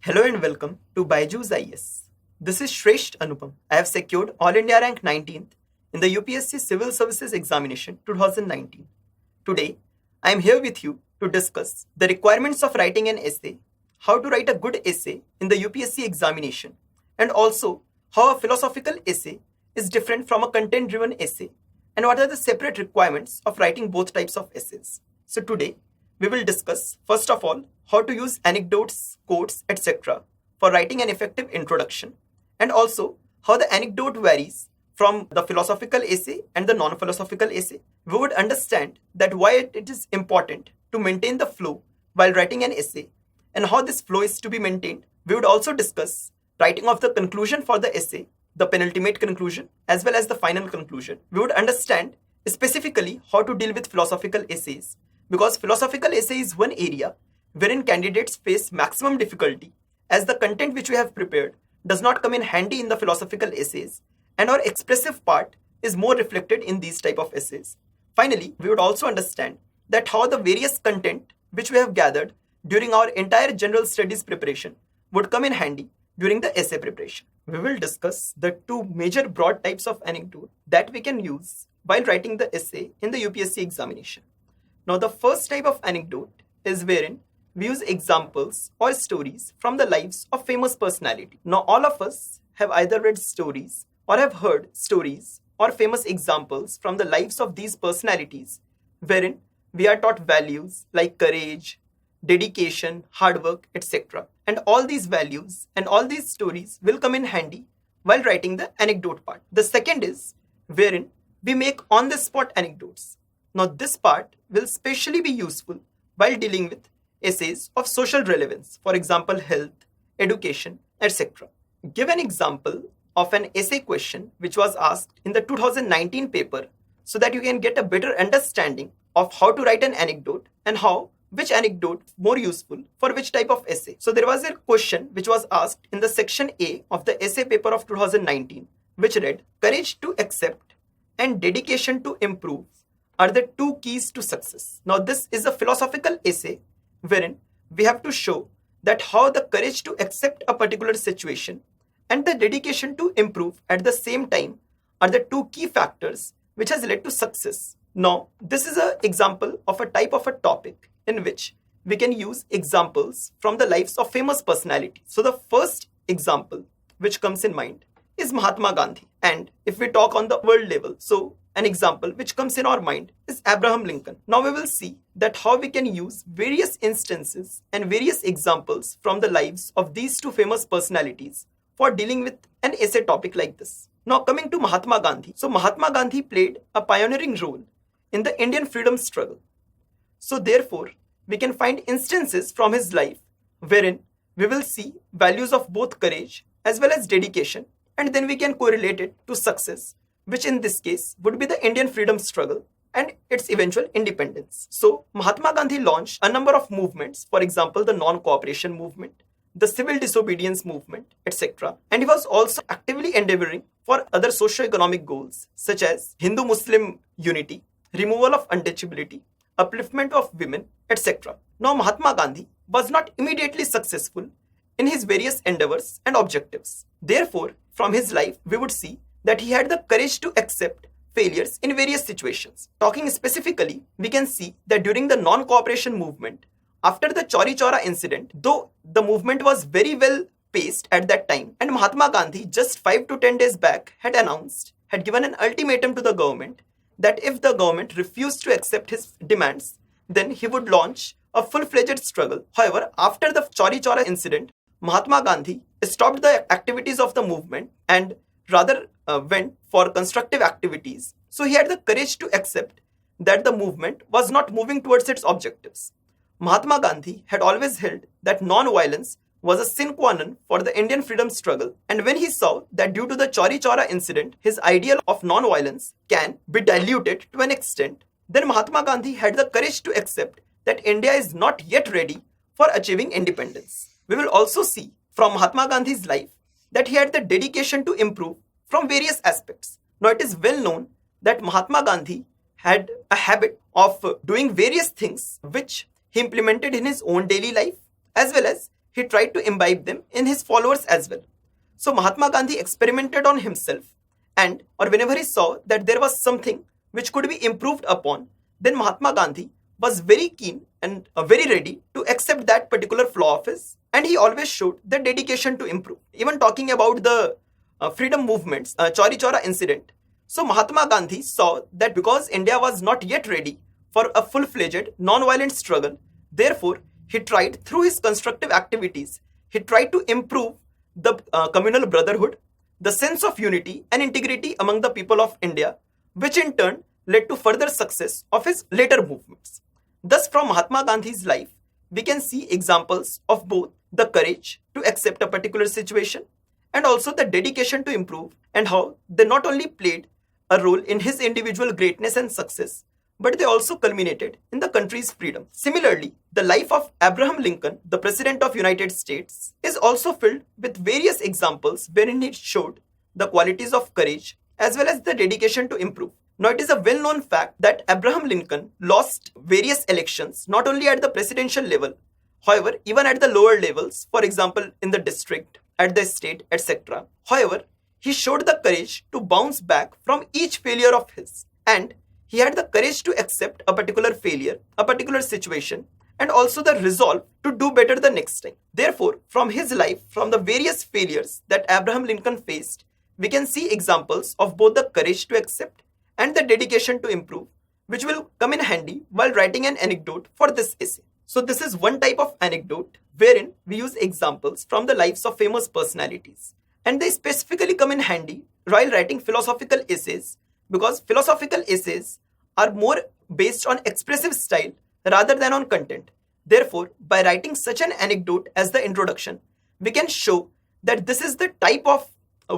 Hello and welcome to Byju's IS. This is Shresht Anupam. I have secured All India rank 19th in the UPSC Civil Services Examination 2019. Today, I am here with you to discuss the requirements of writing an essay, how to write a good essay in the UPSC examination, and also how a philosophical essay is different from a content-driven essay, and what are the separate requirements of writing both types of essays. So today, we will discuss, first of all, how to use anecdotes, quotes, etc. for writing an effective introduction, and also how the anecdote varies from the philosophical essay and the non-philosophical essay. We would understand that why it is important to maintain the flow while writing an essay and how this flow is to be maintained. We would also discuss writing of the conclusion for the essay, the penultimate conclusion, as well as the final conclusion. We would understand specifically how to deal with philosophical essays, because philosophical essay is one area wherein candidates face maximum difficulty, as the content which we have prepared does not come in handy in the philosophical essays, and our expressive part is more reflected in these type of essays. Finally, we would also understand that how the various content which we have gathered during our entire general studies preparation would come in handy during the essay preparation. We will discuss the two major broad types of anecdote that we can use while writing the essay in the UPSC examination. Now, the first type of anecdote is wherein we use examples or stories from the lives of famous personality. Now, all of us have either read stories or have heard stories or famous examples from the lives of these personalities, wherein we are taught values like courage, dedication, hard work, etc. And all these values and all these stories will come in handy while writing the anecdote part. The second is wherein we make on-the-spot anecdotes. Now, this part will specially be useful while dealing with essays of social relevance, for example, health, education, etc. Give an example of an essay question which was asked in the 2019 paper so that you can get a better understanding of how to write an anecdote and which anecdote more useful for which type of essay. So there was a question which was asked in the section A of the essay paper of 2019, which read, "Courage to accept and dedication to improve are the two keys to success." Now, this is a philosophical essay wherein we have to show that how the courage to accept a particular situation and the dedication to improve at the same time are the two key factors which has led to success. Now, this is an example of a type of a topic in which we can use examples from the lives of famous personalities. So the first example which comes in mind is Mahatma Gandhi. And if we talk on the world level, so an example which comes in our mind is Abraham Lincoln. Now we will see that how we can use various instances and various examples from the lives of these two famous personalities for dealing with an essay topic like this. Now, coming to Mahatma Gandhi. So Mahatma Gandhi played a pioneering role in the Indian freedom struggle. So therefore, we can find instances from his life wherein we will see values of both courage as well as dedication, and then we can correlate it to success, which in this case would be the Indian freedom struggle and its eventual independence. So Mahatma Gandhi launched a number of movements, for example, the non-cooperation movement, the civil disobedience movement, etc. And he was also actively endeavoring for other socio-economic goals such as Hindu-Muslim unity, removal of untouchability, upliftment of women, etc. Now, Mahatma Gandhi was not immediately successful in his various endeavors and objectives. Therefore, from his life, we would see that he had the courage to accept failures in various situations. Talking specifically, we can see that during the non-cooperation movement, after the Chauri Chaura incident, though the movement was very well paced at that time, and Mahatma Gandhi just 5 to 10 days back had given an ultimatum to the government that if the government refused to accept his demands, then he would launch a full-fledged struggle. However, after the Chauri Chaura incident, Mahatma Gandhi stopped the activities of the movement and rather went for constructive activities. So he had the courage to accept that the movement was not moving towards its objectives. Mahatma Gandhi had always held that non-violence was a sine qua non for the Indian freedom struggle, and when he saw that due to the Chauri Chaura incident, his ideal of non-violence can be diluted to an extent, then Mahatma Gandhi had the courage to accept that India is not yet ready for achieving independence. We will also see from Mahatma Gandhi's life that he had the dedication to improve from various aspects. Now, it is well known that Mahatma Gandhi had a habit of doing various things which he implemented in his own daily life, as well as he tried to imbibe them in his followers as well. So Mahatma Gandhi experimented on himself, and or whenever he saw that there was something which could be improved upon, then Mahatma Gandhi was very keen and very ready to accept that particular flaw of his, and he always showed the dedication to improve. Even talking about the freedom movements, Chauri Chaura incident. So Mahatma Gandhi saw that because India was not yet ready for a full-fledged non-violent struggle, therefore he tried through his constructive activities, he tried to improve the communal brotherhood, the sense of unity and integrity among the people of India, which in turn led to further success of his later movements. Thus, from Mahatma Gandhi's life, we can see examples of both the courage to accept a particular situation and also the dedication to improve, and how they not only played a role in his individual greatness and success, but they also culminated in the country's freedom. Similarly, the life of Abraham Lincoln, the President of United States, is also filled with various examples wherein he showed the qualities of courage as well as the dedication to improve. Now, it is a well-known fact that Abraham Lincoln lost various elections not only at the presidential level, however, even at the lower levels, for example, in the district, at the state, etc. However, he showed the courage to bounce back from each failure of his, and he had the courage to accept a particular failure, a particular situation, and also the resolve to do better the next time. Therefore, from his life, from the various failures that Abraham Lincoln faced, we can see examples of both the courage to accept and the dedication to improve, which will come in handy while writing an anecdote for this essay. So this is one type of anecdote wherein we use examples from the lives of famous personalities, and they specifically come in handy while writing philosophical essays, because philosophical essays are more based on expressive style rather than on content. Therefore, by writing such an anecdote as the introduction, we can show that this is the type of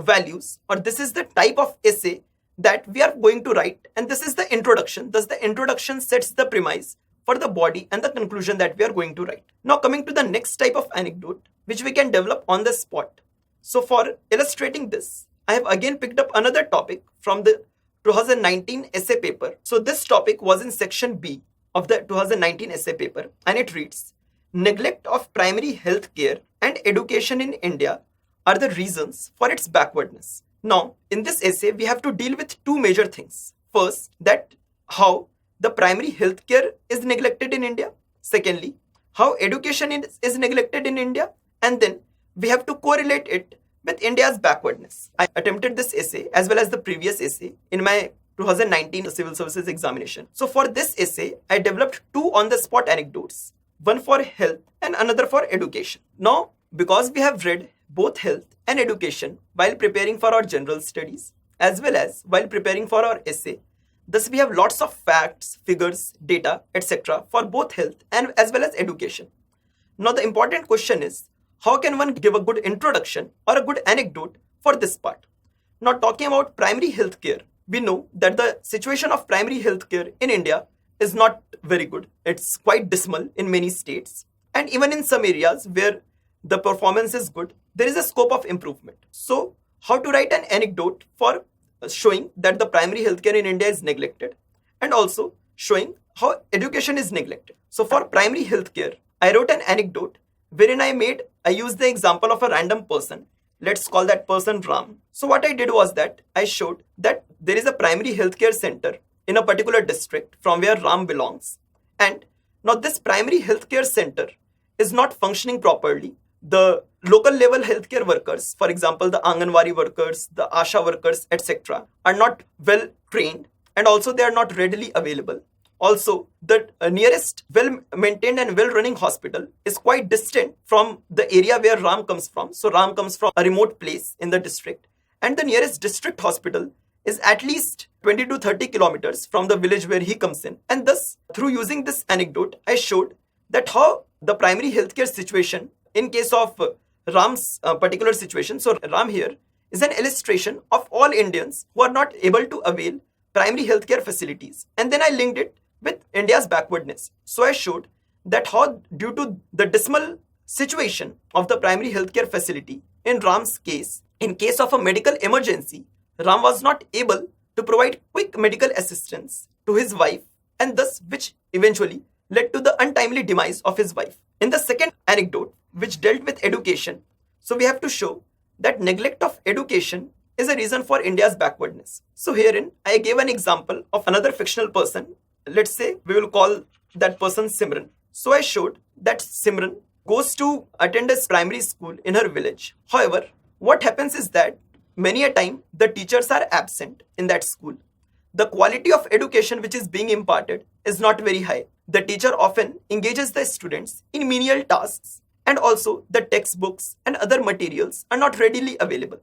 values, or this is the type of essay that we are going to write, and this is the introduction. Thus, the introduction sets the premise for the body and the conclusion that we are going to write. Now, coming to the next type of anecdote, which we can develop on the spot. So, for illustrating this, I have again picked up another topic from the 2019 essay paper. So, this topic was in section B of the 2019 essay paper, and it reads, "Neglect of primary health care and education in India are the reasons for its backwardness." Now, in this essay, we have to deal with two major things. First, that how the primary healthcare is neglected in India. Secondly, how education is neglected in India. And then we have to correlate it with India's backwardness. I attempted this essay as well as the previous essay in my 2019 civil services examination. So for this essay, I developed two on-the-spot anecdotes, one for health and another for education. Now, because we have read both health and education while preparing for our general studies as well as while preparing for our essay, thus we have lots of facts, figures, data, etc. for both health and as well as education. Now the important question is, how can one give a good introduction or a good anecdote for this part? Now, talking about primary health care, we know that the situation of primary health care in India is not very good. It's quite dismal in many states, and even in some areas where the performance is good, there is a scope of improvement. So, how to write an anecdote for showing that the primary healthcare in India is neglected, and also showing how education is neglected. So, for primary healthcare, I wrote an anecdote wherein I used the example of a random person. Let's call that person Ram. So what I did was that I showed that there is a primary healthcare center in a particular district from where Ram belongs. And now this primary healthcare center is not functioning properly. The local level healthcare workers, for example, the Anganwadi workers, the Asha workers, etc., are not well trained, and also they are not readily available. Also, the nearest well-maintained and well-running hospital is quite distant from the area where Ram comes from. So Ram comes from a remote place in the district, and the nearest district hospital is at least 20 to 30 kilometers from the village where he comes in. And thus, through using this anecdote, I showed that how the primary healthcare situation in case of Ram's particular situation. So Ram here is an illustration of all Indians who are not able to avail primary healthcare facilities. And then I linked it with India's backwardness. So I showed that how, due to the dismal situation of the primary healthcare facility in Ram's case, in case of a medical emergency, Ram was not able to provide quick medical assistance to his wife, and thus which eventually led to the untimely demise of his wife. In the second anecdote, which dealt with education. So we have to show that neglect of education is a reason for India's backwardness. So herein, I gave an example of another fictional person. Let's say we will call that person Simran. So I showed that Simran goes to attend a primary school in her village. However, what happens is that many a time the teachers are absent in that school. The quality of education which is being imparted is not very high. The teacher often engages the students in menial tasks, and also the textbooks and other materials are not readily available.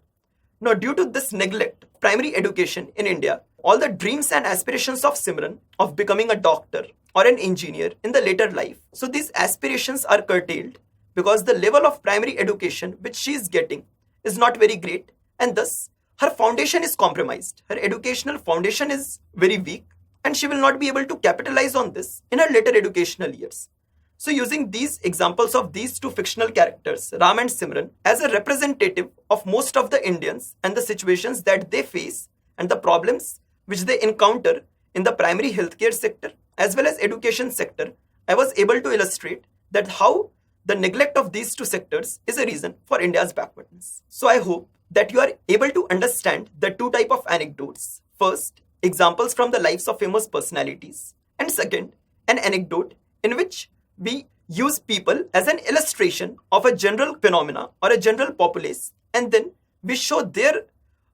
Now, due to this neglect of primary education in India, all the dreams and aspirations of Simran of becoming a doctor or an engineer in the later life, so these aspirations are curtailed because the level of primary education which she is getting is not very great, and thus her foundation is compromised. Her educational foundation is very weak, and she will not be able to capitalize on this in her later educational years. So using these examples of these two fictional characters, Ram and Simran, as a representative of most of the Indians and the situations that they face and the problems which they encounter in the primary healthcare sector as well as education sector, I was able to illustrate that how the neglect of these two sectors is a reason for India's backwardness. So I hope that you are able to understand the two type of anecdotes. First, examples from the lives of famous personalities, and second, an anecdote in which we use people as an illustration of a general phenomena or a general populace, and then we show their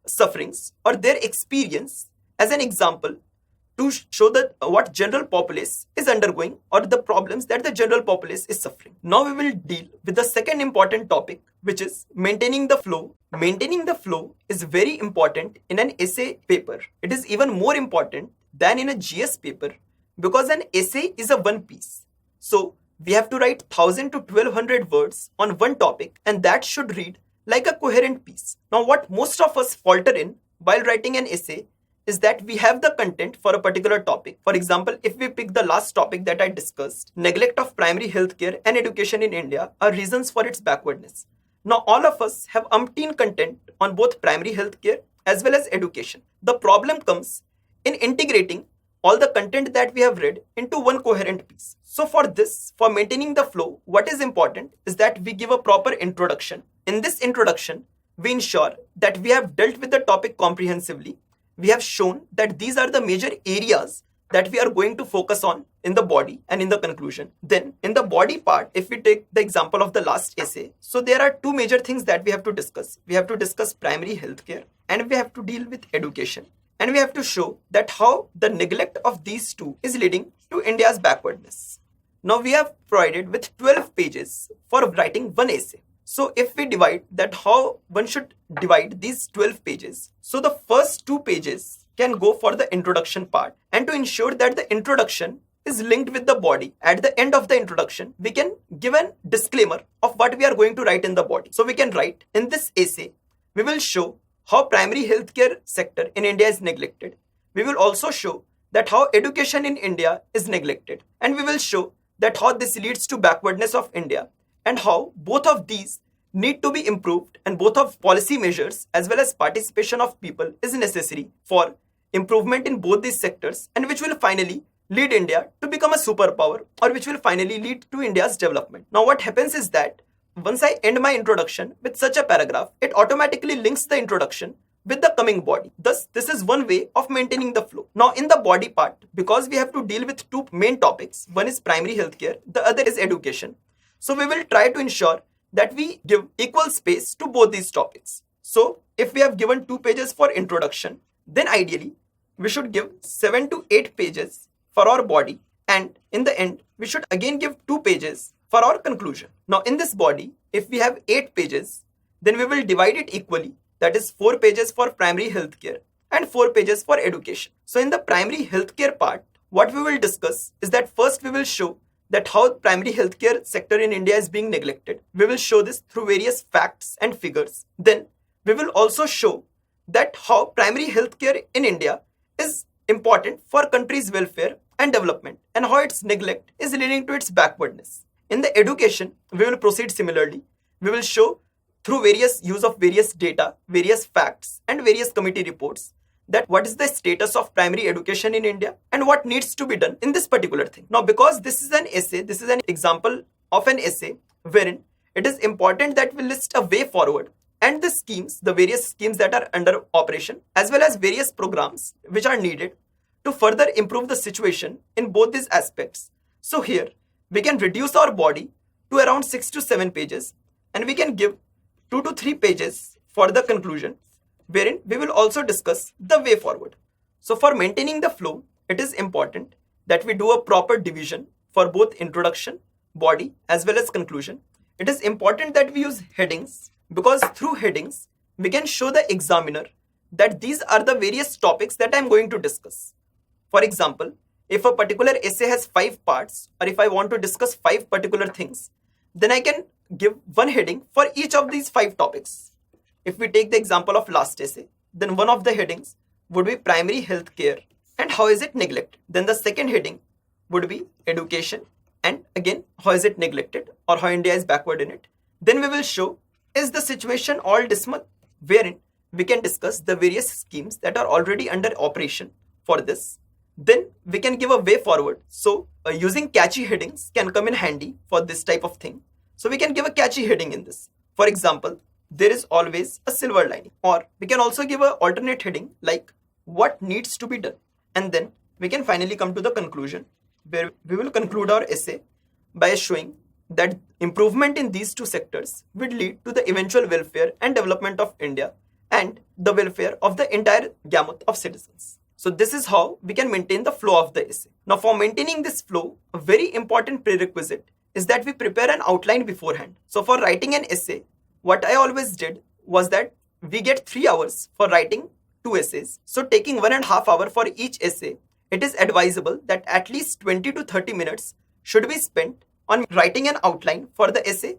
sufferings or their experience as an example to show that what general populace is undergoing or the problems that the general populace is suffering. Now we will deal with the second important topic, which is maintaining the flow. Maintaining the flow is very important in an essay paper. It is even more important than in a GS paper because an essay is a one piece. So we have to write 1000 to 1200 words on one topic, and that should read like a coherent piece. Now what most of us falter in while writing an essay is that we have the content for a particular topic. For example, if we pick the last topic that I discussed, neglect of primary healthcare and education in India are reasons for its backwardness. Now all of us have umpteen content on both primary healthcare as well as education. The problem comes in integrating all the content that we have read into one coherent piece. So for this, for maintaining the flow, what is important is that we give a proper introduction. In this introduction, we ensure that we have dealt with the topic comprehensively. We have shown that these are the major areas that we are going to focus on in the body and in the conclusion. Then in the body part, if we take the example of the last essay, so there are two major things that we have to discuss. We have to discuss primary healthcare and we have to deal with education. And we have to show that how the neglect of these two is leading to India's backwardness. Now we have provided with 12 pages for writing one essay. So if we divide that how one should divide these 12 pages. So the first 2 pages can go for the introduction part, and to ensure that the introduction is linked with the body, at the end of the introduction, we can give a disclaimer of what we are going to write in the body. So we can write, in this essay, we will show how primary healthcare sector in India is neglected. We will also show that how education in India is neglected. And we will show that how this leads to backwardness of India and how both of these need to be improved, and both of policy measures as well as participation of people is necessary for improvement in both these sectors, and which will finally lead India to become a superpower, or which will finally lead to India's development. Now what happens is that once I end my introduction with such a paragraph, it automatically links the introduction with the coming body. Thus, this is one way of maintaining the flow. Now in the body part, because we have to deal with two main topics, one is primary healthcare, the other is education. So we will try to ensure that we give equal space to both these topics. So if we have given 2 pages for introduction, then ideally we should give 7 to 8 pages for our body, and in the end we should again give 2 pages for our conclusion. Now in this body, if we have 8 pages, then we will divide it equally, that is 4 pages for primary healthcare and 4 pages for education. So in the primary healthcare part, what we will discuss is that first we will show that how primary healthcare sector in India is being neglected. We will show this through various facts and figures. Then we will also show that how primary healthcare in India is important for country's welfare and development, and how its neglect is leading to its backwardness. In the education, we will proceed similarly. We will show through various use of various data, various facts and various committee reports that what is the status of primary education in India and what needs to be done in this particular thing. Now, because this is an essay, this is an example of an essay wherein it is important that we list a way forward and the schemes, the various schemes that are under operation, as well as various programs which are needed to further improve the situation in both these aspects. So here we can reduce our body to around 6 to 7 pages, and we can give 2 to 3 pages for the conclusion, wherein we will also discuss the way forward. So for maintaining the flow, it is important that we do a proper division for both introduction, body, as well as conclusion. It is important that we use headings, because through headings, we can show the examiner that these are the various topics that I am going to discuss. For example, if a particular essay has 5 parts, or if I want to discuss 5 particular things, then I can give one heading for each of these 5 topics. If we take the example of last essay, then one of the headings would be primary health care and how is it neglected. Then the second heading would be education, and again, how is it neglected or how India is backward in it. Then we will show, is the situation all dismal, wherein we can discuss the various schemes that are already under operation for this. Then we can give a way forward. So using catchy headings can come in handy for this type of thing. So we can give a catchy heading in this. For example, there is always a silver lining. Or we can also give an alternate heading like what needs to be done. And then we can finally come to the conclusion, where we will conclude our essay by showing that improvement in these 2 sectors will lead to the eventual welfare and development of India and the welfare of the entire gamut of citizens. So this is how we can maintain the flow of the essay. Now for maintaining this flow, a very important prerequisite is that we prepare an outline beforehand. So for writing an essay, what I always did was that we get 3 hours for writing 2 essays. So taking 1.5 hours for each essay, it is advisable that at least 20 to 30 minutes should be spent on writing an outline for the essay,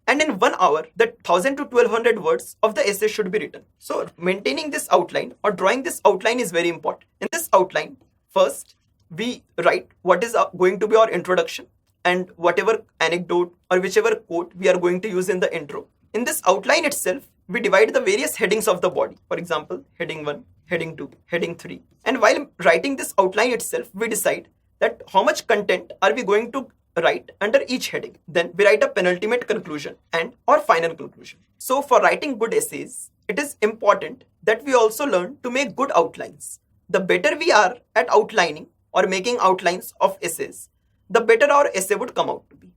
and in 1 hour, the 1000 to 1200 words of the essay should be written. So maintaining this outline or drawing this outline is very important. In this outline, first, we write what is going to be our introduction and whatever anecdote or whichever quote we are going to use in the intro. In this outline itself, we divide the various headings of the body. For example, heading 1, heading 2, heading 3. And while writing this outline itself, we decide that how much content are we going to write under each heading. Then we write a penultimate conclusion and or final conclusion. So for writing good essays, it is important that we also learn to make good outlines. The better we are at outlining or making outlines of essays, the better our essay would come out to be.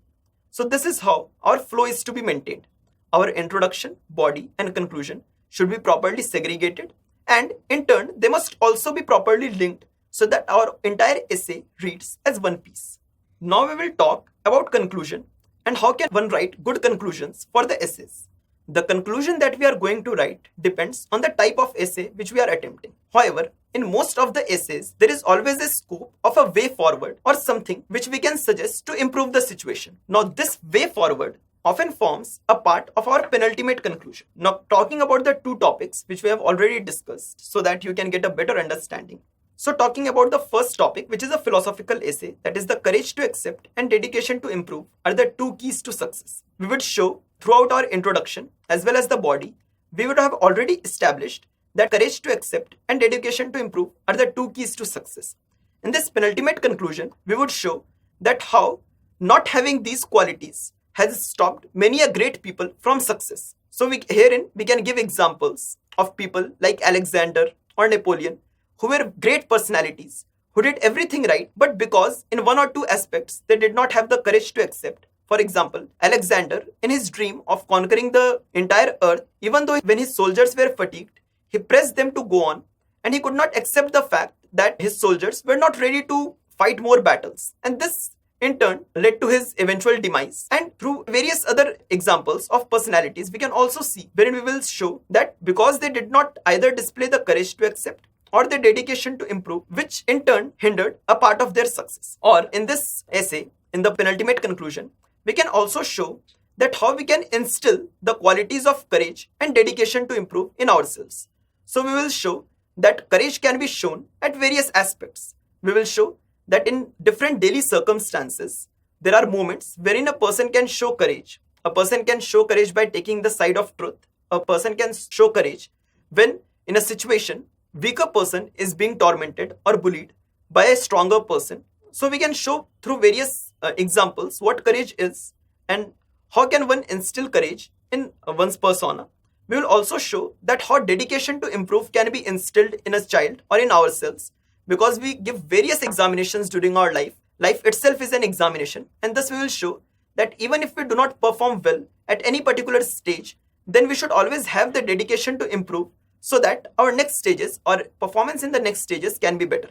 So this is how our flow is to be maintained. Our introduction, body, and conclusion should be properly segregated, and in turn, they must also be properly linked so that our entire essay reads as one piece. Now we will talk about conclusion and how can one write good conclusions for the essays. The conclusion that we are going to write depends on the type of essay which we are attempting. However, in most of the essays, there is always a scope of a way forward or something which we can suggest to improve the situation. Now this way forward often forms a part of our penultimate conclusion. Now talking about the 2 topics which we have already discussed so that you can get a better understanding. So talking about the first topic, which is a philosophical essay, that is the courage to accept and dedication to improve are the 2 keys to success. We would show throughout our introduction as well as the body, we would have already established that courage to accept and dedication to improve are the 2 keys to success. In this penultimate conclusion, we would show that how not having these qualities has stopped many a great people from success. So herein we can give examples of people like Alexander or Napoleon, who were great personalities, who did everything right, but because in 1 or 2 aspects, they did not have the courage to accept. For example, Alexander, in his dream of conquering the entire earth, even though when his soldiers were fatigued, he pressed them to go on, and he could not accept the fact that his soldiers were not ready to fight more battles. And this, in turn, led to his eventual demise. And through various other examples of personalities, we can also see wherein we will show that because they did not either display the courage to accept or the dedication to improve, which in turn hindered a part of their success. Or in this essay, in the penultimate conclusion, we can also show that how we can instill the qualities of courage and dedication to improve in ourselves. So we will show that courage can be shown at various aspects. We will show that in different daily circumstances, there are moments wherein a person can show courage. A person can show courage by taking the side of truth. A person can show courage when in a situation weaker person is being tormented or bullied by a stronger person. So we can show through various examples what courage is and how can one instill courage in one's persona. We will also show that how dedication to improve can be instilled in a child or in ourselves, because we give various examinations during our life. Life itself is an examination, and thus we will show that even if we do not perform well at any particular stage, then we should always have the dedication to improve so that our next stages or performance in the next stages can be better.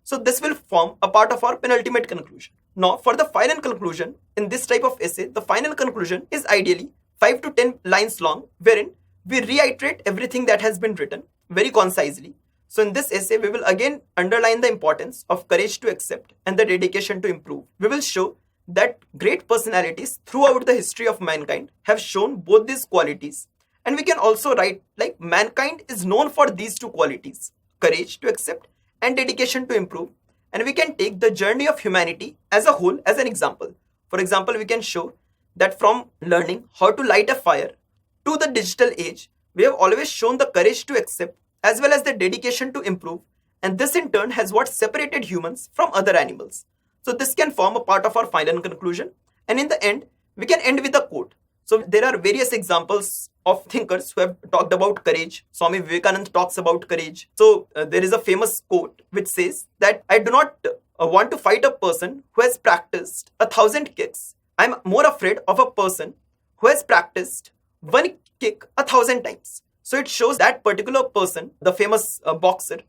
So this will form a part of our penultimate conclusion. Now, for the final conclusion in this type of essay, the final conclusion is ideally 5 to 10 lines long, wherein we reiterate everything that has been written very concisely. So in this essay, we will again underline the importance of courage to accept and the dedication to improve. We will show that great personalities throughout the history of mankind have shown both these qualities. And we can also write like mankind is known for these two qualities, courage to accept and dedication to improve. And we can take the journey of humanity as a whole as an example. For example, we can show that from learning how to light a fire to the digital age, we have always shown the courage to accept as well as the dedication to improve. And this in turn has what separated humans from other animals. So this can form a part of our final conclusion. And in the end, we can end with a quote. So there are various examples of thinkers who have talked about courage. Swami Vivekananda talks about courage. So there is a famous quote which says that I do not want to fight a person who has practiced 1,000 kicks. I'm more afraid of a person who has practiced one kick 1,000 times. So it shows that particular person, the famous boxer,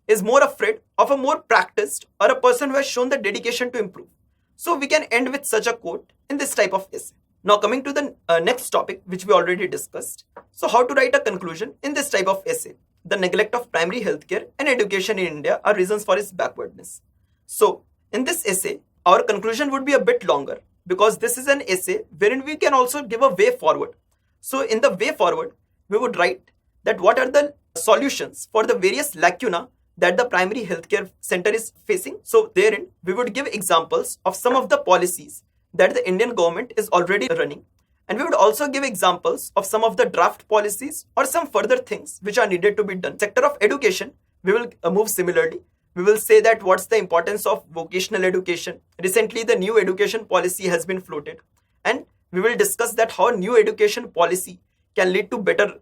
is more afraid of a more practiced or a person who has shown the dedication to improve. So we can end with such a quote in this type of essay. Now coming to the next topic which we already discussed. So how to write a conclusion in this type of essay. The neglect of primary healthcare and education in India are reasons for its backwardness. So in this essay, our conclusion would be a bit longer because this is an essay wherein we can also give a way forward. So in the way forward, we would write that what are the solutions for the various lacuna that the primary healthcare center is facing. So therein, we would give examples of some of the policies that the Indian government is already running. And we would also give examples of some of the draft policies or some further things which are needed to be done. Sector of education, we will move similarly. We will say that what's the importance of vocational education. Recently, the new education policy has been floated. And we will discuss that how new education policy can lead to better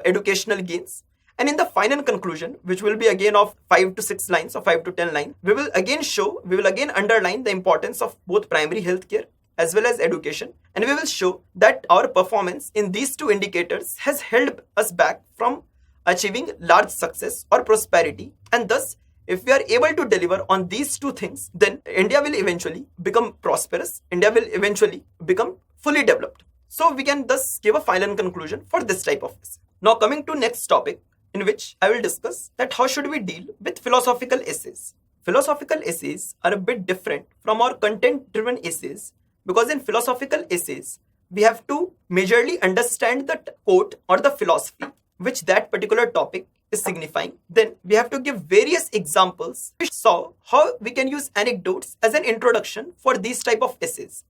educational gains. And in the final conclusion, which will be again of 5 to 6 lines or 5 to 10 lines, we will again underline the importance of both primary healthcare as well as education. And we will show that our performance in these two indicators has held us back from achieving large success or prosperity. And thus, if we are able to deliver on these two things, then India will eventually become prosperous. India will eventually become fully developed. So we can thus give a final conclusion for this type of essay. Now coming to next topic, in which I will discuss that how should we deal with philosophical essays. Philosophical essays are a bit different from our content-driven essays because in philosophical essays, we have to majorly understand the quote or the philosophy which that particular topic is signifying. Then we have to give various examples which show how we can use anecdotes as an introduction for these type of essays.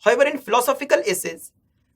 However, in philosophical essays,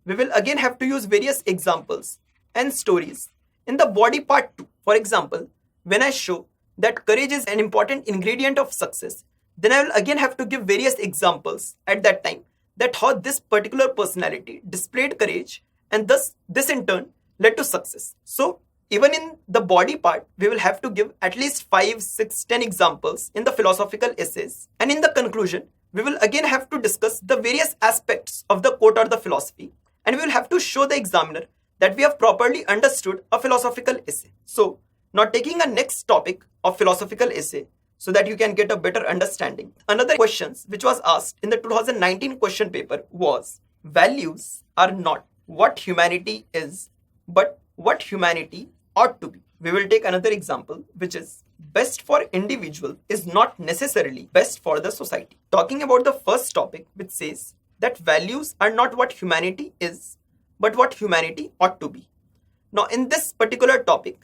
we will again have to use various examples and stories in the body part 2. For example, when I show that courage is an important ingredient of success, then I will again have to give various examples at that time that how this particular personality displayed courage and thus this in turn led to success. So even in the body part, we will have to give at least 5, 6, 10 examples in the philosophical essays. And in the conclusion, we will again have to discuss the various aspects of the quote or the philosophy. And we will have to show the examiner that we have properly understood a philosophical essay. So now taking a next topic of philosophical essay so that you can get a better understanding. Another questions which was asked in the 2019 question paper was, values are not what humanity is, but what humanity ought to be. We will take another example which is best for individual is not necessarily best for the society. Talking about the first topic which says that values are not what humanity is, but what humanity ought to be. Now in this particular topic,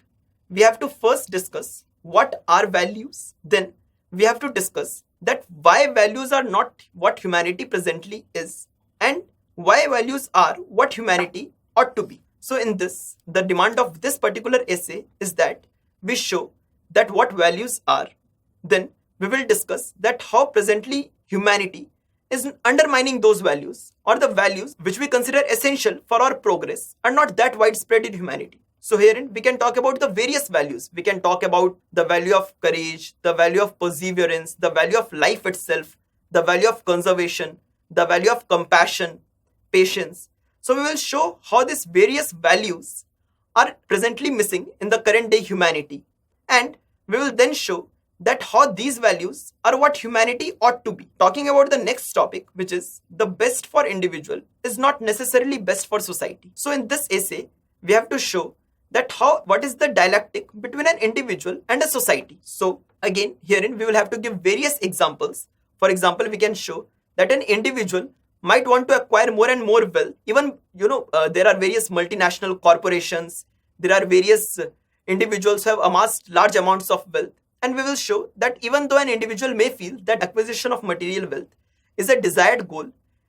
we have to first discuss what are values. Then we have to discuss that why values are not what humanity presently is and why values are what humanity ought to be. So in this, the demand of this particular essay is that we show that what values are. Then we will discuss that how presently humanity is undermining those values, or the values which we consider essential for our progress are not that widespread in humanity. So herein we can talk about the various values. We can talk about the value of courage, the value of perseverance, the value of life itself, the value of conservation, the value of compassion, patience. So we will show how these various values are presently missing in the current day humanity, and we will then show that how these values are what humanity ought to be. Talking about the next topic, which is the best for individual is not necessarily best for society. So in this essay, we have to show that what is the dialectic between an individual and a society. So again, herein we will have to give various examples. For example, we can show that an individual might want to acquire more and more wealth. Even, there are various multinational corporations, there are various individuals who have amassed large amounts of wealth. And we will show that even though an individual may feel that acquisition of material wealth is a desired goal,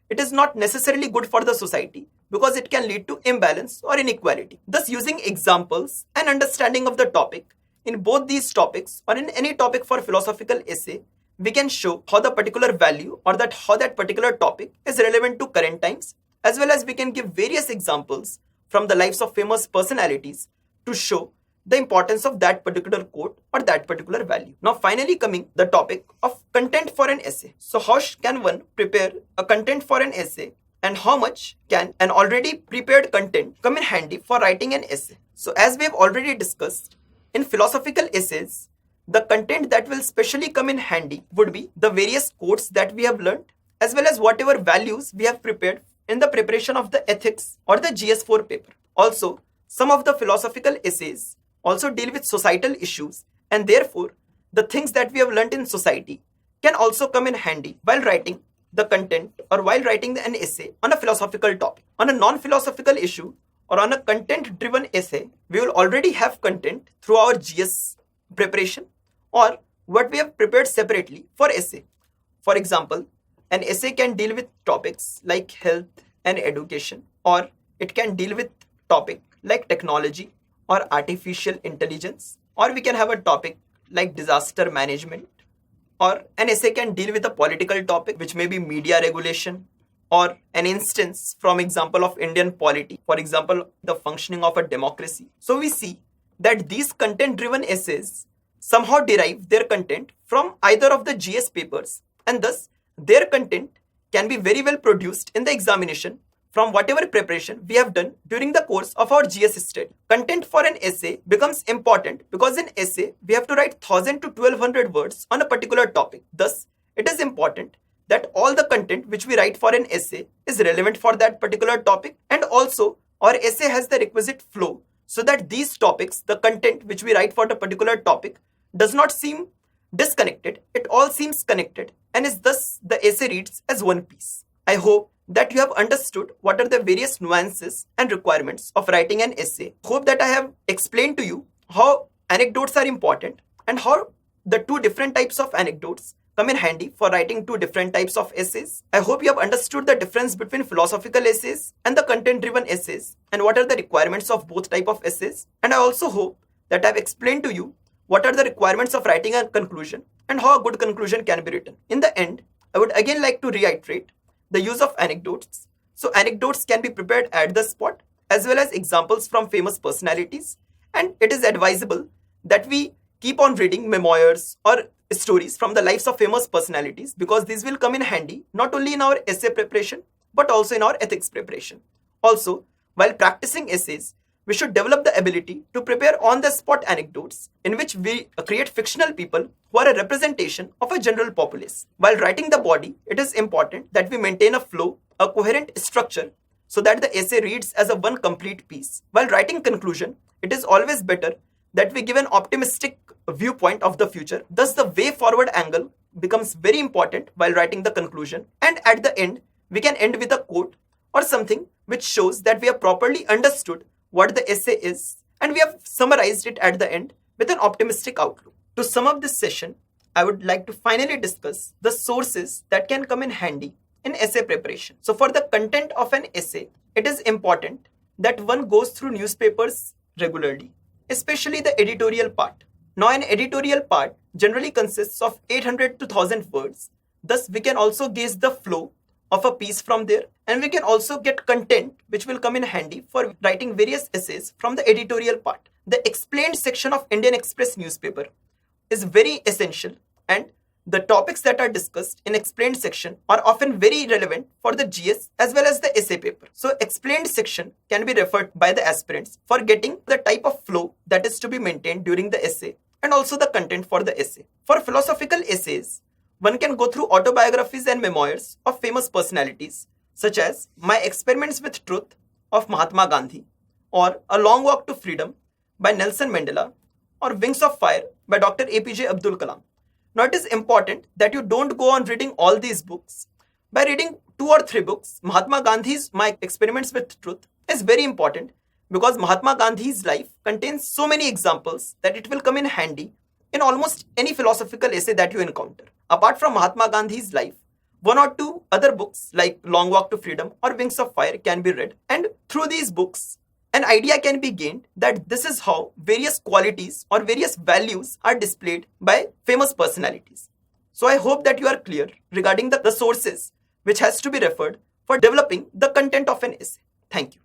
it is not necessarily good for the society because it can lead to imbalance or inequality. Thus, using examples and understanding of the topic in both these topics or in any topic for philosophical essay, we can show how the particular value or how that particular topic is relevant to current times, as well as we can give various examples from the lives of famous personalities to show the importance of that particular quote or that particular value. Now finally coming the topic of content for an essay. So how can one prepare a content for an essay, and how much can an already prepared content come in handy for writing an essay? So as we have already discussed, in philosophical essays, the content that will specially come in handy would be the various quotes that we have learned, as well as whatever values we have prepared in the preparation of the ethics or the GS4 paper. Also, some of the philosophical essays also deal with societal issues, and therefore the things that we have learned in society can also come in handy while writing the content or while writing an essay on a philosophical topic. On a non-philosophical issue or on a content-driven essay, we will already have content through our GS preparation or what we have prepared separately for essay. For example, an essay can deal with topics like health and education, or it can deal with topic like technology or artificial intelligence, or we can have a topic like disaster management, or an essay can deal with a political topic which may be media regulation, or an instance from example of Indian polity, for example the functioning of a democracy. So we see that these content driven essays somehow derive their content from either of the GS papers, and thus their content can be very well produced in the examination from whatever preparation we have done during the course of our GS study. Content for an essay becomes important because in essay, we have to write 1000 to 1200 words on a particular topic. Thus, it is important that all the content which we write for an essay is relevant for that particular topic, and also our essay has the requisite flow so that these topics, the content which we write for the particular topic, does not seem disconnected. It all seems connected and is thus the essay reads as one piece. I hope that you have understood what are the various nuances and requirements of writing an essay. Hope that I have explained to you how anecdotes are important and how the two different types of anecdotes come in handy for writing two different types of essays. I hope you have understood the difference between philosophical essays and the content-driven essays and what are the requirements of both type of essays. And I also hope that I have explained to you what are the requirements of writing a conclusion and how a good conclusion can be written. In the end, I would again like to reiterate the use of anecdotes. So anecdotes can be prepared at the spot as well as examples from famous personalities, and it is advisable that we keep on reading memoirs or stories from the lives of famous personalities because these will come in handy not only in our essay preparation but also in our ethics preparation. Also, while practicing essays, we should develop the ability to prepare on-the-spot anecdotes in which we create fictional people who are a representation of a general populace. While writing the body, it is important that we maintain a flow, a coherent structure, so that the essay reads as a one complete piece. While writing conclusion, it is always better that we give an optimistic viewpoint of the future. Thus, the way forward angle becomes very important while writing the conclusion. And at the end, we can end with a quote or something which shows that we have properly understood what the essay is, and we have summarized it at the end with an optimistic outlook. To sum up this session, I would like to finally discuss the sources that can come in handy in essay preparation. So for the content of an essay, it is important that one goes through newspapers regularly, especially the editorial part. Now an editorial part generally consists of 800 to 1000 words, Thus, we can also gauge the flow of a piece from there, and we can also get content which will come in handy for writing various essays from the editorial part. The explained section of Indian Express newspaper is very essential, and the topics that are discussed in explained section are often very relevant for the GS as well as the essay paper. So explained section can be referred by the aspirants for getting the type of flow that is to be maintained during the essay and also the content for the essay. For philosophical essays, one can go through autobiographies and memoirs of famous personalities such as My Experiments with Truth of Mahatma Gandhi, or A Long Walk to Freedom by Nelson Mandela, or Wings of Fire by Dr. APJ Abdul Kalam. Now it is important that you don't go on reading all these books. By reading 2 or 3 books, Mahatma Gandhi's My Experiments with Truth is very important because Mahatma Gandhi's life contains so many examples that it will come in handy in almost any philosophical essay that you encounter. Apart from Mahatma Gandhi's life, 1 or 2 other books like Long Walk to Freedom or Wings of Fire can be read, and through these books, an idea can be gained that this is how various qualities or various values are displayed by famous personalities. So I hope that you are clear regarding the sources which has to be referred for developing the content of an essay. Thank you.